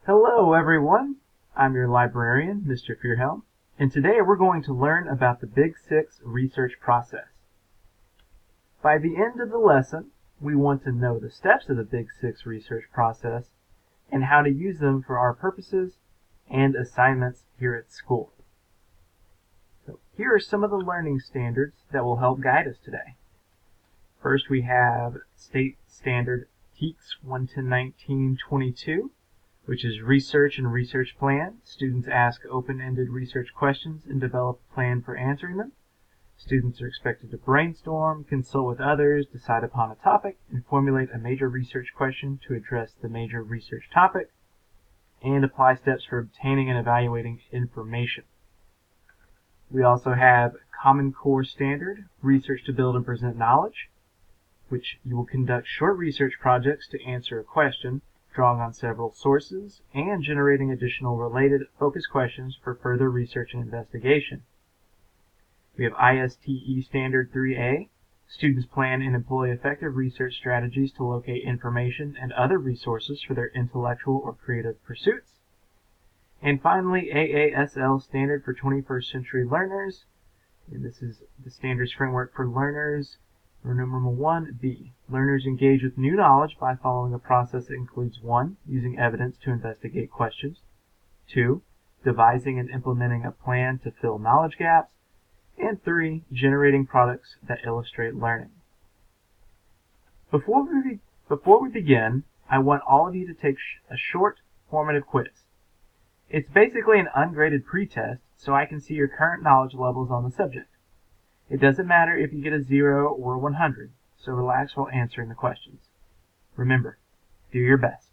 Hello everyone, I'm your librarian, Mr. Fearhelm, and today we're going to learn about the Big 6 research process. By the end of the lesson, we want to know the steps of the Big 6 research process and how to use them for our purposes and assignments here at school. So here are some of the learning standards that will help guide us today. First, we have State Standard TEKS 11019-22, which is research and research plan. Students ask open-ended research questions and develop a plan for answering them. Students are expected to brainstorm, consult with others, decide upon a topic, and formulate a major research question to address the major research topic, and apply steps for obtaining and evaluating information. We also have Common Core Standard, research to build and present knowledge, which you will conduct short research projects to answer a question, drawing on several sources, and generating additional related focus questions for further research and investigation. We have ISTE Standard 3A. Students plan and employ effective research strategies to locate information and other resources for their intellectual or creative pursuits. And finally, AASL Standard for 21st Century Learners. And this is the standards framework for learners. Number 1B. Learners engage with new knowledge by following a process that includes 1. Using evidence to investigate questions. 2. Devising and implementing a plan to fill knowledge gaps. And 3. Generating products that illustrate learning. Before we begin, I want all of you to take a short formative quiz. It's basically an ungraded pretest, so I can see your current knowledge levels on the subject. It doesn't matter if you get a 0 or a 100, so relax while answering the questions. Remember, do your best.